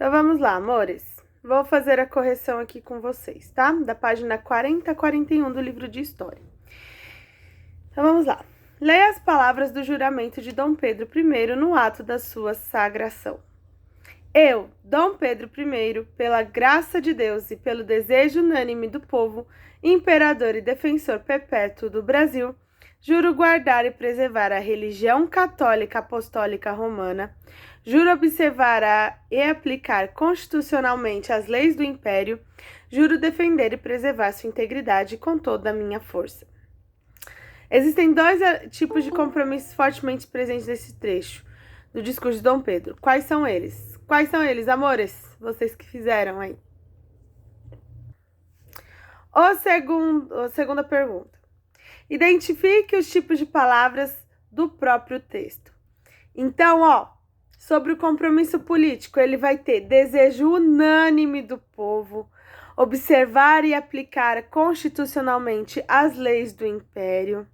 Então vamos lá, amores. Vou fazer a correção aqui com vocês, tá? Da página 40 a 41 do livro de História. Então vamos lá. Leia as palavras do juramento de Dom Pedro I no ato da sua sagração. Eu, Dom Pedro I, pela graça de Deus e pelo desejo unânime do povo, imperador e defensor perpétuo do Brasil, juro guardar e preservar a religião católica apostólica romana, juro observar e aplicar constitucionalmente as leis do Império, juro defender e preservar sua integridade com toda a minha força. Existem dois tipos de compromissos fortemente presentes nesse trecho do discurso de Dom Pedro. Quais são eles? Quais são eles, amores? Vocês que fizeram aí. Segunda pergunta. Identifique os tipos de palavras do próprio texto. Então, sobre o compromisso político, ele vai ter desejo unânime do povo, observar e aplicar constitucionalmente as leis do Império,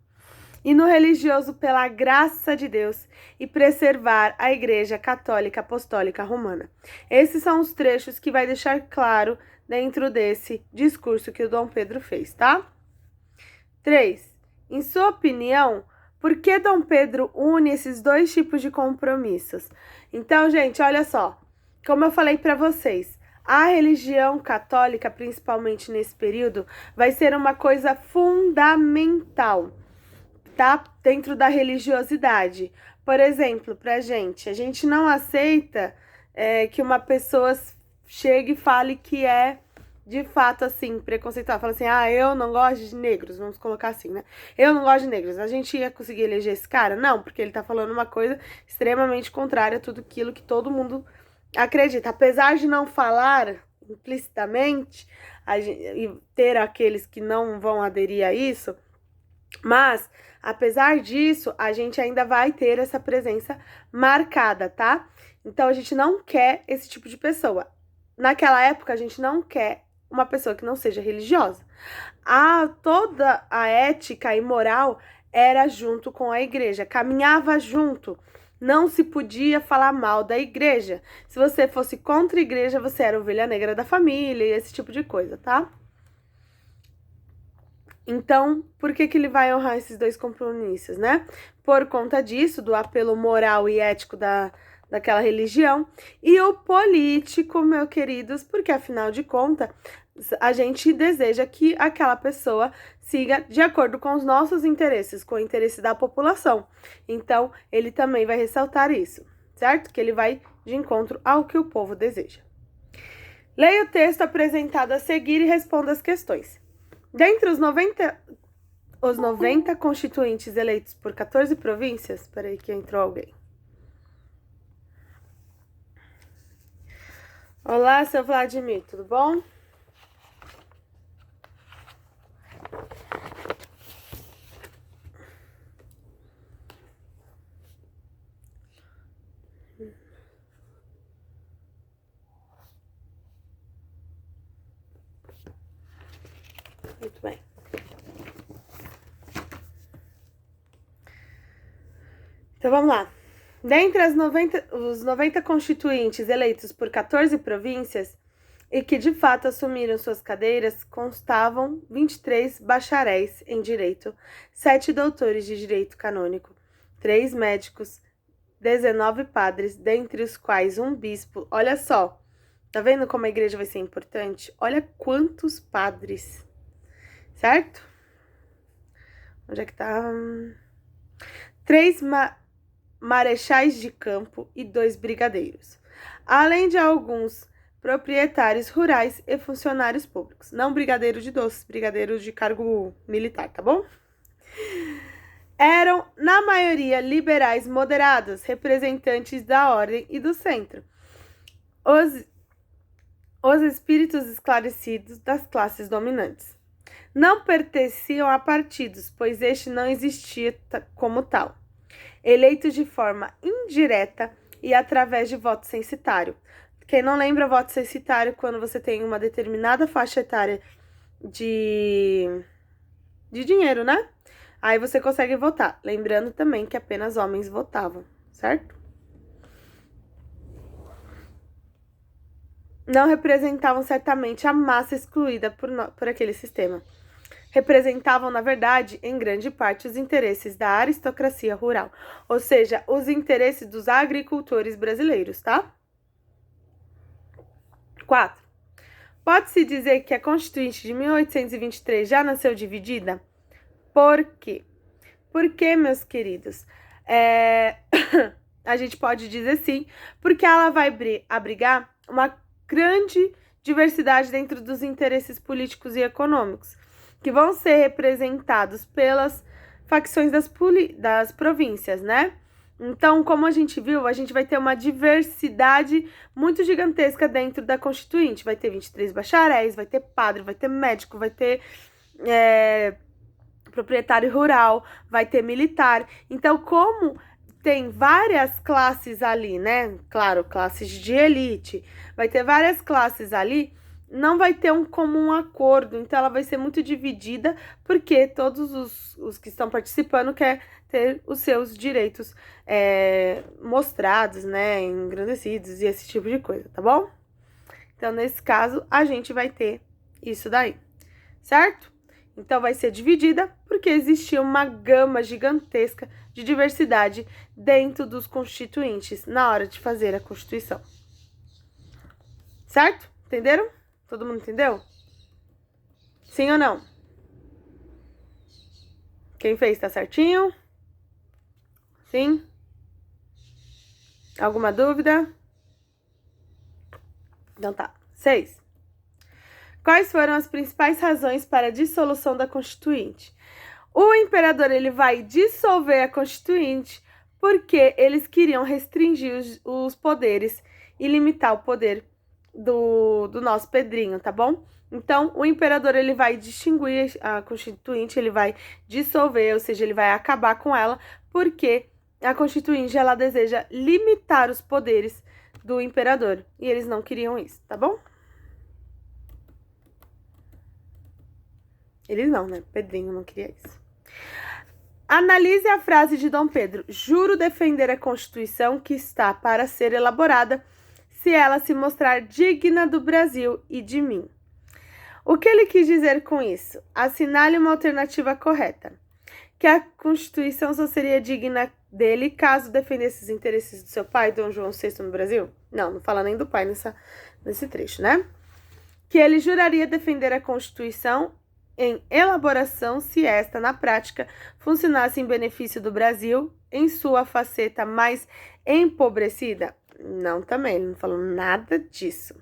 e no religioso pela graça de Deus e preservar a Igreja Católica Apostólica Romana. Esses são os trechos que vai deixar claro dentro desse discurso que o Dom Pedro fez, tá? 3. Em sua opinião, por que Dom Pedro une esses dois tipos de compromissos? Então, gente, olha só, como eu falei para vocês, a religião católica, principalmente nesse período, vai ser uma coisa fundamental, tá? Dentro da religiosidade. Por exemplo, a gente não aceita que uma pessoa chegue e fale que é de fato assim, preconceituosa. Fala assim, eu não gosto de negros, vamos colocar assim, né? Eu não gosto de negros. A gente ia conseguir eleger esse cara? Não, porque ele tá falando uma coisa extremamente contrária a tudo aquilo que todo mundo acredita. Apesar de não falar implicitamente e ter aqueles que não vão aderir a isso, mas, apesar disso, a gente ainda vai ter essa presença marcada, tá? Então, a gente não quer esse tipo de pessoa. Naquela época, a gente não quer uma pessoa que não seja religiosa. Toda a ética e moral era junto com a igreja, caminhava junto. Não se podia falar mal da igreja. Se você fosse contra a igreja, você era ovelha negra da família e esse tipo de coisa, tá? Então, por que ele vai honrar esses dois compromissos, né? Por conta disso, do apelo moral e ético daquela religião. E o político, meus queridos, porque afinal de contas, a gente deseja que aquela pessoa siga de acordo com os nossos interesses, com o interesse da população. Então, ele também vai ressaltar isso, certo? Que ele vai de encontro ao que o povo deseja. Leia o texto apresentado a seguir e responda as questões. Dentre os 90 constituintes eleitos por 14 províncias... Peraí que entrou alguém. Olá, seu Vladimir, tudo bom? Muito bem. Então, vamos lá. Dentre os 90 constituintes eleitos por 14 províncias e que de fato assumiram suas cadeiras, constavam 23 bacharéis em direito, 7 doutores de direito canônico, 3 médicos, 19 padres, dentre os quais um bispo. Olha só, tá vendo como a igreja vai ser importante? Olha quantos padres, certo? Onde é que tá? 3 marechais de campo e 2 brigadeiros, além de alguns proprietários rurais e funcionários públicos. Não brigadeiro de doces, brigadeiro de cargo militar, tá bom? Eram, na maioria, liberais moderados, representantes da ordem e do centro. Os espíritos esclarecidos das classes dominantes. Não pertenciam a partidos, pois este não existia como tal. Eleitos de forma indireta e através de voto censitário. Quem não lembra, voto censitário quando você tem uma determinada faixa etária de dinheiro, né? Aí você consegue votar. Lembrando também que apenas homens votavam, certo? não representavam certamente a massa excluída por aquele sistema. Representavam, na verdade, em grande parte, os interesses da aristocracia rural, ou seja, os interesses dos agricultores brasileiros, tá? 4. Pode-se dizer que a Constituinte de 1823 já nasceu dividida? Por quê? Porque, meus queridos, a gente pode dizer sim, porque ela vai abrigar uma grande diversidade dentro dos interesses políticos e econômicos, que vão ser representados pelas facções das províncias, né? Então, como a gente viu, a gente vai ter uma diversidade muito gigantesca dentro da Constituinte. Vai ter 23 bacharéis, vai ter padre, vai ter médico, vai ter proprietário rural, vai ter militar. Então, como tem várias classes ali, né? Claro, classes de elite, vai ter várias classes ali, não vai ter um comum acordo, então ela vai ser muito dividida, porque todos os que estão participando querem ter os seus direitos mostrados, né? Engrandecidos e esse tipo de coisa, tá bom? Então, nesse caso, a gente vai ter isso daí, certo? Então, vai ser dividida porque existia uma gama gigantesca de diversidade dentro dos constituintes na hora de fazer a Constituição. Certo? Entenderam? Todo mundo entendeu? Sim ou não? Quem fez tá certinho? Sim? Alguma dúvida? Então tá. 6. Quais foram as principais razões para a dissolução da Constituinte? O imperador ele vai dissolver a Constituinte porque eles queriam restringir os poderes e limitar o poder do nosso Pedrinho, tá bom? Então, o imperador ele vai distinguir a Constituinte, ele vai dissolver, ou seja, ele vai acabar com ela, porque a Constituinte ela deseja limitar os poderes do imperador e eles não queriam isso, tá bom? Eles não, né? Pedrinho não queria isso. Analise a frase de Dom Pedro. Juro defender a Constituição que está para ser elaborada se ela se mostrar digna do Brasil e de mim. O que ele quis dizer com isso? Assinale uma alternativa correta. Que a Constituição só seria digna dele caso defendesse os interesses do seu pai, Dom João VI, no Brasil? Não, não fala nem do pai nesse trecho, né? Que ele juraria defender a Constituição em elaboração se esta, na prática, funcionasse em benefício do Brasil em sua faceta mais empobrecida? Não, também, ele não falou nada disso.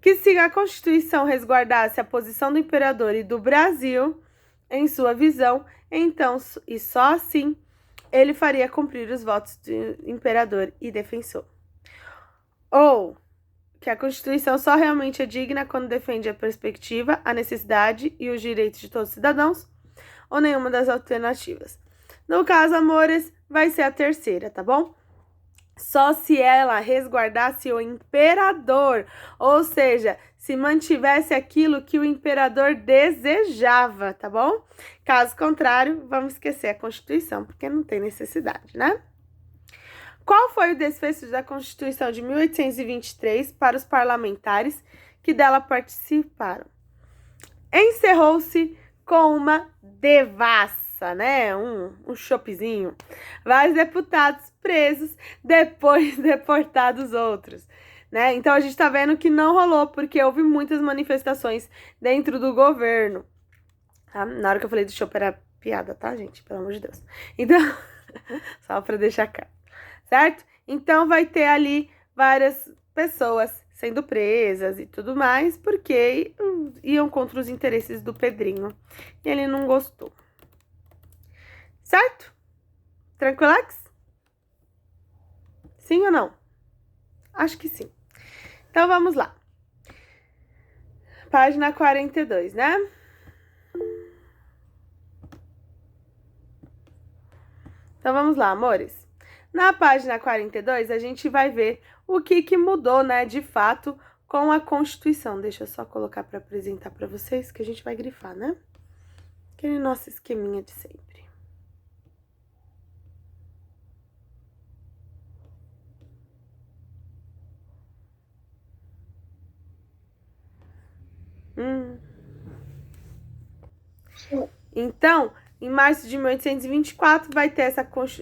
Que se a Constituição resguardasse a posição do imperador e do Brasil em sua visão, então, e só assim, ele faria cumprir os votos do imperador e defensor. Ou que a Constituição só realmente é digna quando defende a perspectiva, a necessidade e os direitos de todos os cidadãos, ou nenhuma das alternativas. No caso, amores, vai ser a terceira, tá bom? Só se ela resguardasse o imperador, ou seja, se mantivesse aquilo que o imperador desejava, tá bom? Caso contrário, vamos esquecer a Constituição, porque não tem necessidade, né? Qual foi o desfecho da Constituição de 1823 para os parlamentares que dela participaram? Encerrou-se com uma devassa, né? Um chopezinho. Vários deputados presos, depois deportados outros, né? Então a gente tá vendo que não rolou, porque houve muitas manifestações dentro do governo. Tá? Na hora que eu falei do chope era piada, tá, gente? Pelo amor de Deus. Então, só pra deixar claro. Certo? Então vai ter ali várias pessoas sendo presas e tudo mais, porque iam contra os interesses do Pedrinho. E ele não gostou. Certo? Tranquilax? Sim ou não? Acho que sim. Então vamos lá. Página 42, né? Então vamos lá, amores. Na página 42, a gente vai ver o que mudou, né, de fato, com a Constituição. Deixa eu só colocar para apresentar para vocês, que a gente vai grifar, né? Aquele nosso esqueminha de sempre. Então, em março de 1824, vai ter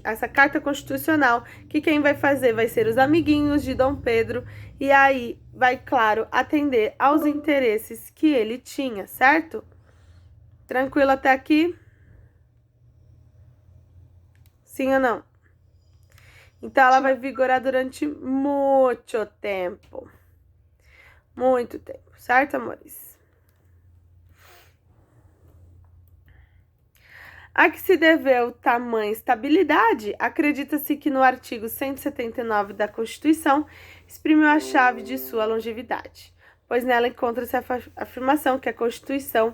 essa carta constitucional, que quem vai fazer vai ser os amiguinhos de Dom Pedro, e aí vai, claro, atender aos interesses que ele tinha, certo? Tranquilo até aqui? Sim ou não? Então, ela vai vigorar durante muito tempo. Muito tempo, certo, amores? A que se deveu tamanha estabilidade, acredita-se que no artigo 179 da Constituição exprimiu a chave de sua longevidade, pois nela encontra-se a afirmação que a Constituição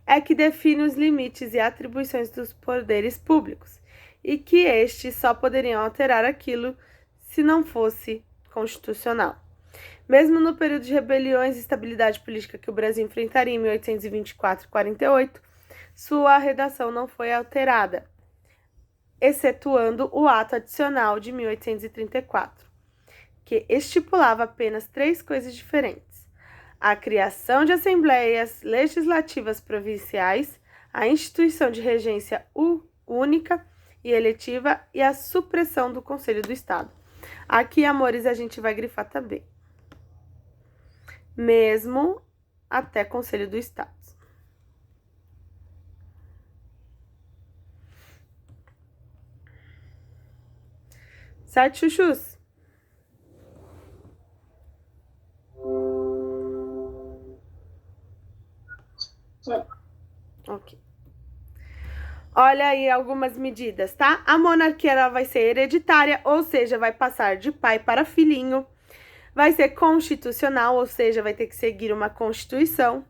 é que define os limites e atribuições dos poderes públicos, e que estes só poderiam alterar aquilo se não fosse constitucional. Mesmo no período de rebeliões e instabilidade política que o Brasil enfrentaria em 1824 e 48, sua redação não foi alterada, excetuando o ato adicional de 1834, que estipulava apenas 3 coisas diferentes: a criação de assembleias legislativas provinciais, a instituição de regência única e eletiva e a supressão do Conselho do Estado. Aqui, amores, a gente vai grifar também. Mesmo até Conselho do Estado. Certo, chuchus? Ok. Olha aí algumas medidas, tá? A monarquia ela vai ser hereditária, ou seja, vai passar de pai para filhinho. Vai ser constitucional, ou seja, vai ter que seguir uma constituição.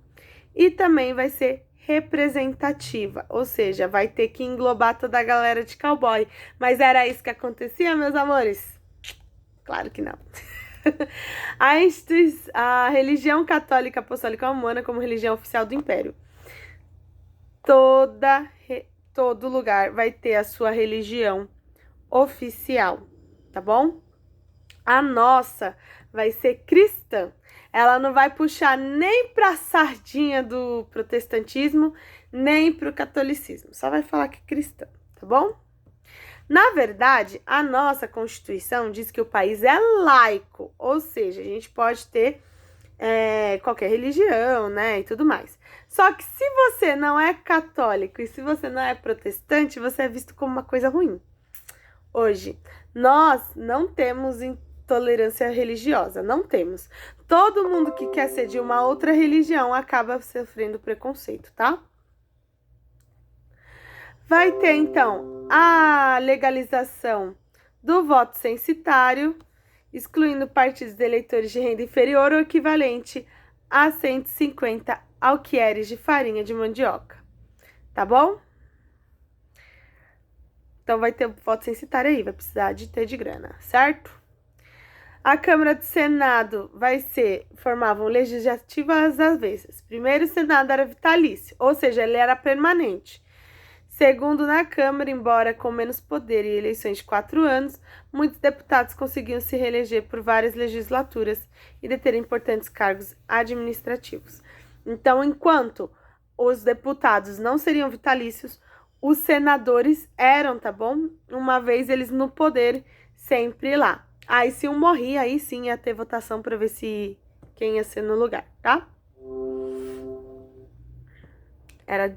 E também vai ser representativa, ou seja, vai ter que englobar toda a galera de cowboy. Mas era isso que acontecia, meus amores? Claro que não. A religião católica apostólica romana como religião oficial do Império. Todo lugar vai ter a sua religião oficial, tá bom? A nossa vai ser cristã. Ela não vai puxar nem pra sardinha do protestantismo, nem pro catolicismo. Só vai falar que é cristã, tá bom? Na verdade, a nossa Constituição diz que o país é laico, ou seja, a gente pode ter qualquer religião, né, e tudo mais. Só que se você não é católico e se você não é protestante, você é visto como uma coisa ruim. Hoje, nós não temos intolerância religiosa, não temos. Todo mundo que quer ser de uma outra religião acaba sofrendo preconceito, tá? Vai ter, então, a legalização do voto censitário, excluindo partidos de eleitores de renda inferior ou equivalente a 150 alqueires de farinha de mandioca, tá bom? Então, vai ter o voto censitário aí, vai precisar de ter de grana, certo? A Câmara do Senado formavam legislativas às vezes. Primeiro, o Senado era vitalício, ou seja, ele era permanente. Segundo, na Câmara, embora com menos poder e eleições de 4 anos, muitos deputados conseguiam se reeleger por várias legislaturas e deter importantes cargos administrativos. Então, enquanto os deputados não seriam vitalícios, os senadores eram, tá bom? Uma vez eles no poder, sempre lá. Aí, se um morria, aí sim ia ter votação para ver se quem ia ser no lugar, tá? Era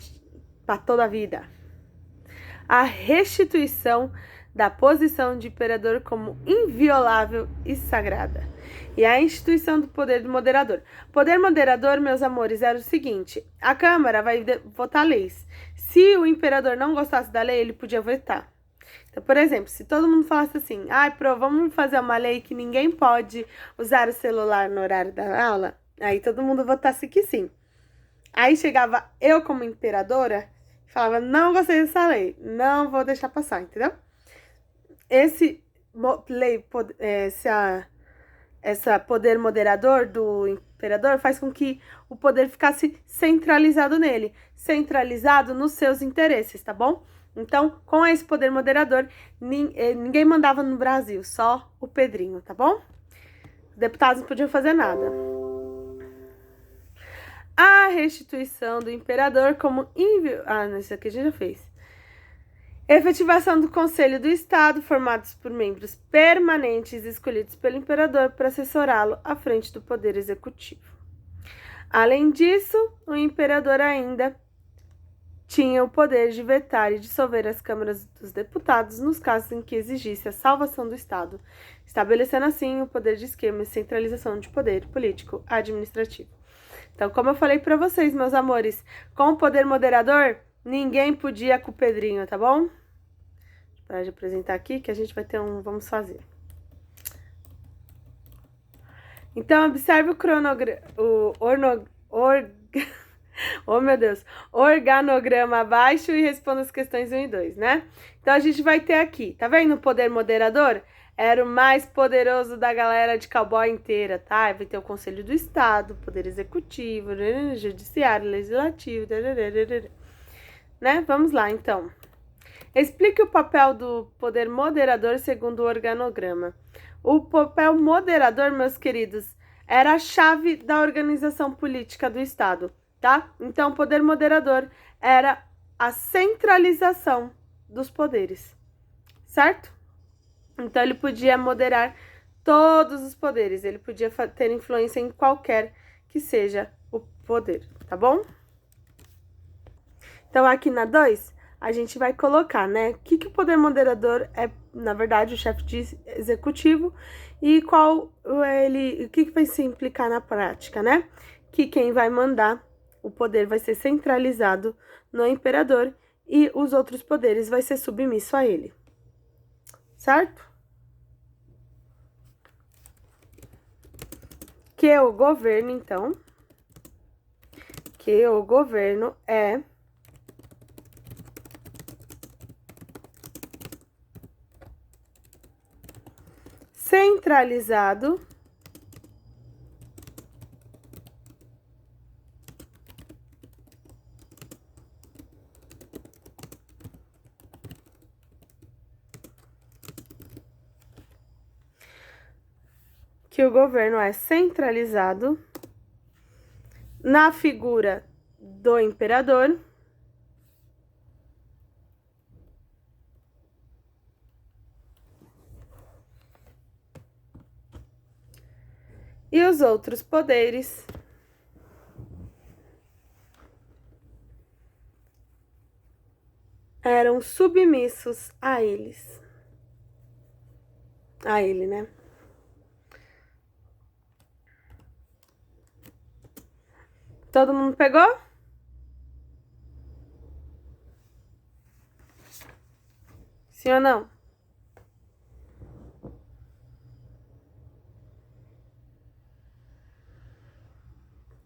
para toda a vida. A restituição da posição de imperador como inviolável e sagrada. E a instituição do poder do moderador. O poder moderador, meus amores, era o seguinte: a Câmara vai votar leis. Se o imperador não gostasse da lei, ele podia vetar. Então, por exemplo, se todo mundo falasse assim, vamos fazer uma lei que ninguém pode usar o celular no horário da aula, aí todo mundo votasse que sim. Aí chegava eu como imperadora e falava, não gostei dessa lei, não vou deixar passar, entendeu? Essa poder moderador do imperador faz com que o poder ficasse centralizado nele, centralizado nos seus interesses, tá bom? Então, com esse poder moderador, ninguém mandava no Brasil, só o Pedrinho, tá bom? Os deputados não podiam fazer nada. A restituição do imperador como isso aqui a gente já fez. Efetivação do Conselho do Estado, formados por membros permanentes escolhidos pelo imperador para assessorá-lo à frente do Poder Executivo. Além disso, o imperador ainda tinha o poder de vetar e dissolver as câmaras dos deputados nos casos em que exigisse a salvação do Estado, estabelecendo assim o poder de esquema e centralização de poder político administrativo. Então, como eu falei para vocês, meus amores, com o poder moderador, ninguém podia com o Pedrinho, tá bom? Para de apresentar aqui, que a gente vai ter vamos fazer. Então, observe o cronograma, oh, meu Deus, organograma abaixo e responda as questões 1 e 2, né? Então, a gente vai ter aqui, tá vendo o poder moderador? Era o mais poderoso da galera de cowboy inteira, tá? Vai ter o Conselho do Estado, Poder Executivo, Judiciário, Legislativo, né? Vamos lá, então. Explique o papel do poder moderador segundo o organograma. O papel moderador, meus queridos, era a chave da organização política do Estado, tá? Então, o poder moderador era a centralização dos poderes, certo? Então, ele podia moderar todos os poderes, ele podia ter influência em qualquer que seja o poder, tá bom? Então, aqui na 2, a gente vai colocar, né, o que o poder moderador é, na verdade, o chefe de executivo e o que vai se implicar na prática, né? Que quem vai mandar o poder vai ser centralizado no imperador e os outros poderes vai ser submisso a ele, certo? Que o governo, então, que o governo é centralizado na figura do imperador e os outros poderes eram submissos a eles. A ele, né? Todo mundo pegou? Sim ou não?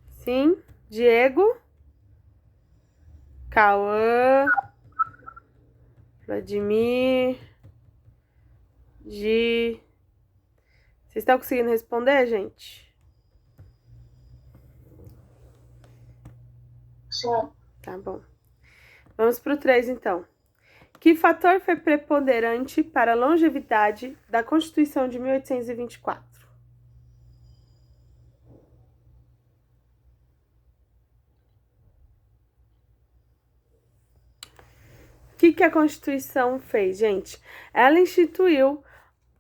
Sim. Diego. Cauã. Vladimir. Gi. Vocês estão conseguindo responder, gente? Sim. Tá bom. Vamos pro 3, então. Que fator foi preponderante para a longevidade da Constituição de 1824? O que a Constituição fez, gente? Ela instituiu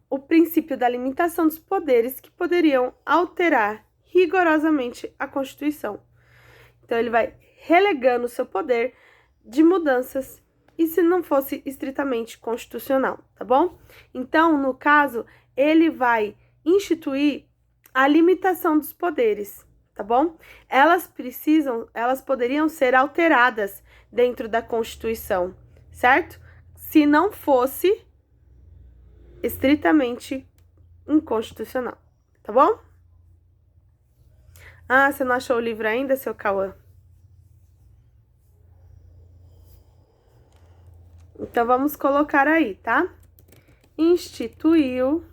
o princípio da limitação dos poderes que poderiam alterar rigorosamente a Constituição. Então, ele vai relegando o seu poder de mudanças e se não fosse estritamente constitucional, tá bom? Então, no caso, ele vai instituir a limitação dos poderes, tá bom? Elas poderiam ser alteradas dentro da Constituição, certo? Se não fosse estritamente inconstitucional, tá bom? Ah, você não achou o livro ainda, seu Cauã? Então, vamos colocar aí, tá? Instituiu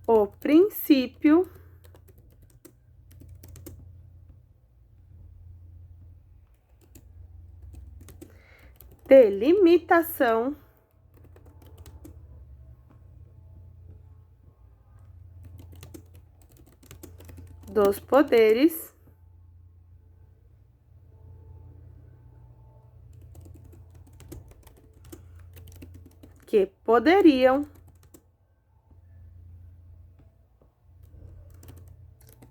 o princípio de limitação dos poderes que poderiam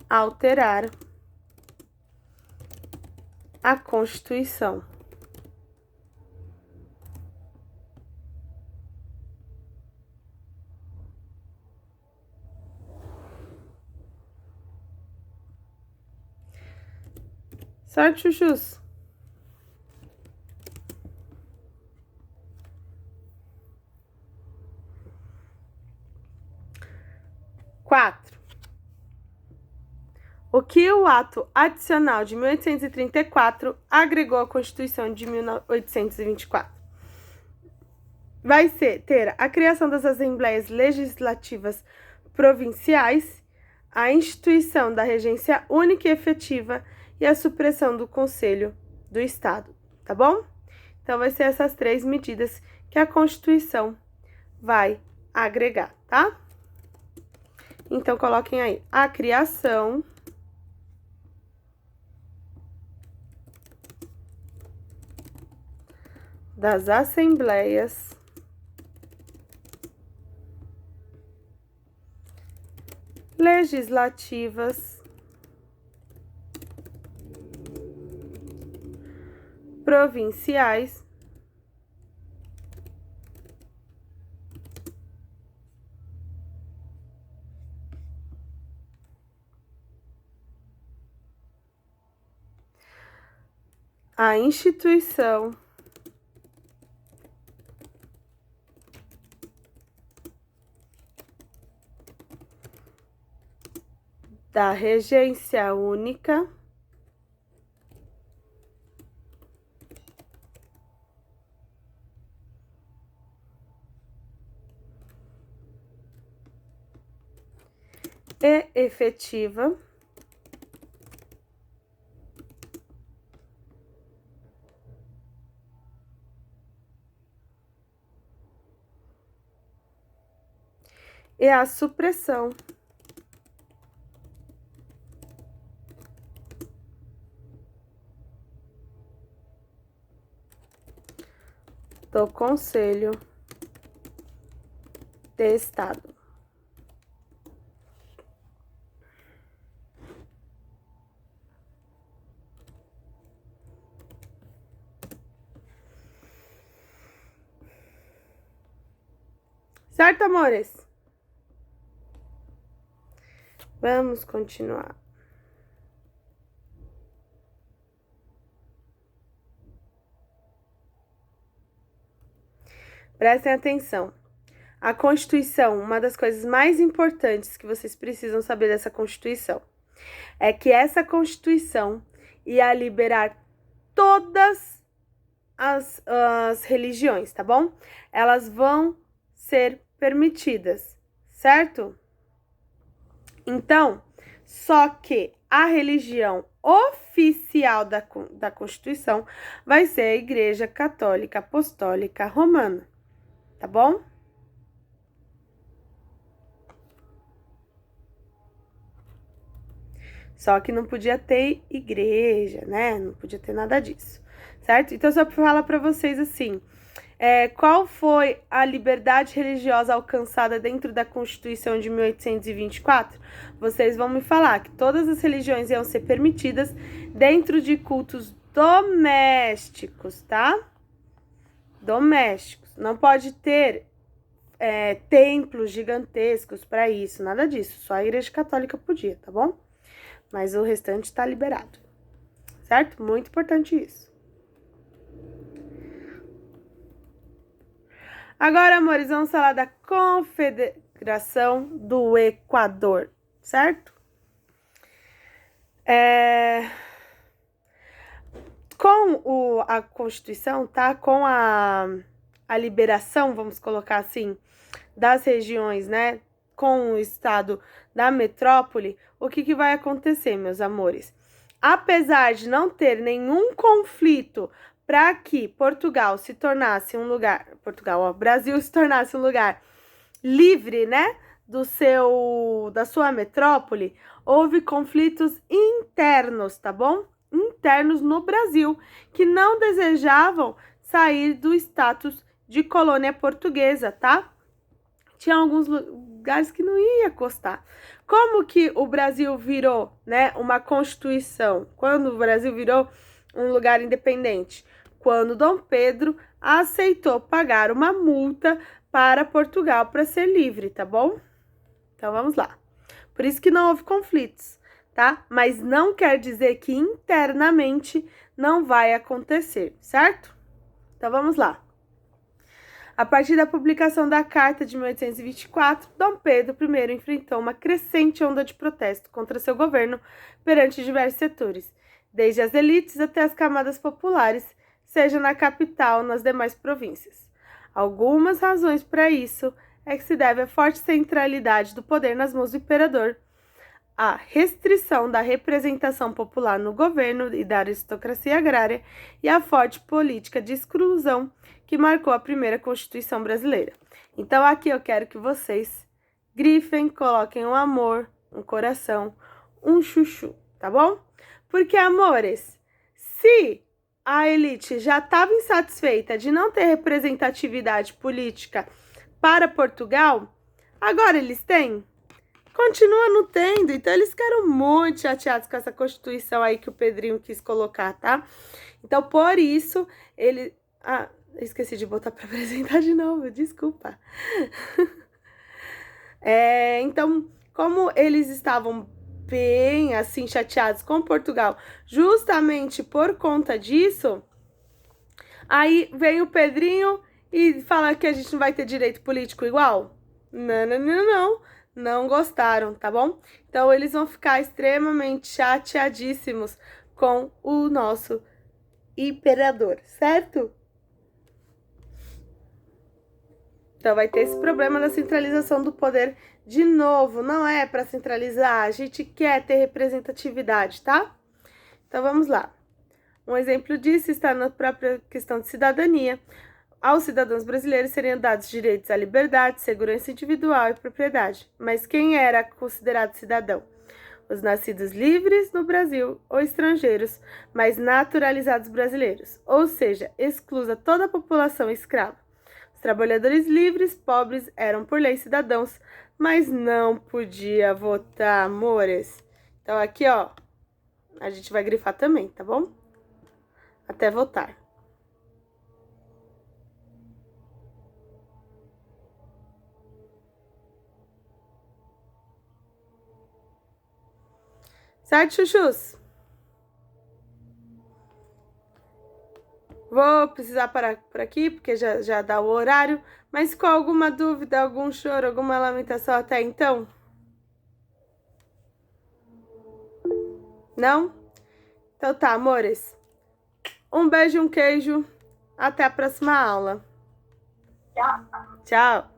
alterar a Constituição. Certo, chuchus? Quatro. O que o ato adicional de 1834 agregou à Constituição de 1824? Vai ter a criação das Assembleias Legislativas Provinciais, a instituição da regência única e efetiva e a supressão do Conselho do Estado, tá bom? Então, vai ser essas 3 medidas que a Constituição vai agregar, tá? Então, coloquem aí a criação das Assembleias Legislativas Provinciais a instituição da regência única e efetiva e a supressão do Conselho de Estado. Certo, amores? Vamos continuar. Prestem atenção. A Constituição, uma das coisas mais importantes que vocês precisam saber dessa Constituição, é que essa Constituição ia liberar todas as religiões, tá bom? Elas vão ser permitidas, certo? Então, só que a religião oficial da Constituição vai ser a Igreja Católica Apostólica Romana, tá bom? Só que não podia ter igreja, né? Não podia ter nada disso, certo? Então, só para falar para vocês assim, qual foi a liberdade religiosa alcançada dentro da Constituição de 1824? Vocês vão me falar que todas as religiões iam ser permitidas dentro de cultos domésticos, tá? Domésticos. Não pode ter templos gigantescos para isso, nada disso. Só a Igreja Católica podia, tá bom? Mas o restante tá liberado, certo? Muito importante isso. Agora, amores, vamos falar da Confederação do Equador, certo? Com a Constituição, tá? Com a liberação, vamos colocar assim, das regiões, né? Com o estado da metrópole, o que vai acontecer, meus amores? Apesar de não ter nenhum conflito para que Portugal se tornasse um lugar, Brasil se tornasse um lugar livre, né, da sua metrópole, houve conflitos internos, tá bom? Internos no Brasil, que não desejavam sair do status de colônia portuguesa, tá? Tinha alguns lugares que não ia costar. Como que o Brasil virou, né, uma constituição? Quando o Brasil virou um lugar independente? Quando Dom Pedro aceitou pagar uma multa para Portugal para ser livre, tá bom? Então vamos lá. Por isso que não houve conflitos, tá? Mas não quer dizer que internamente não vai acontecer, certo? Então vamos lá. A partir da publicação da Carta de 1824, Dom Pedro I enfrentou uma crescente onda de protesto contra seu governo perante diversos setores, desde as elites até as camadas populares, seja na capital ou nas demais províncias. Algumas razões para isso é que se deve à forte centralidade do poder nas mãos do imperador, a restrição da representação popular no governo e da aristocracia agrária e a forte política de exclusão que marcou a primeira Constituição brasileira. Então aqui eu quero que vocês grifem, coloquem um amor, um coração, um chuchu, tá bom? Porque, amores, se a elite já estava insatisfeita de não ter representatividade política para Portugal, agora eles têm? Continua não tendo, então eles ficaram muito chateados com essa Constituição aí que o Pedrinho quis colocar, tá? Então, por isso, ele... Ah, esqueci de botar para apresentar de novo, desculpa. Então, como eles estavam bem, assim, chateados com Portugal, justamente por conta disso, aí vem o Pedrinho e fala que a gente não vai ter direito político igual? Não, não, não, não. Não gostaram, tá bom? Então, eles vão ficar extremamente chateadíssimos com o nosso imperador, certo? Então, vai ter esse problema da centralização do poder de novo. Não é para centralizar, a gente quer ter representatividade, tá? Então, vamos lá. Um exemplo disso está na própria questão de cidadania. Aos cidadãos brasileiros seriam dados direitos à liberdade, segurança individual e propriedade. Mas quem era considerado cidadão? Os nascidos livres no Brasil ou estrangeiros, mas naturalizados brasileiros, ou seja, exclusa toda a população escrava. Os trabalhadores livres, pobres, eram por lei cidadãos, mas não podia votar, amores. Então aqui, ó, a gente vai grifar também, tá bom? Até votar. Certo, chuchus? Vou precisar parar por aqui, porque já dá o horário. Mas com alguma dúvida, algum choro, alguma lamentação até então? Não? Então tá, amores. Um beijo e um queijo. Até a próxima aula. Tchau. Tchau.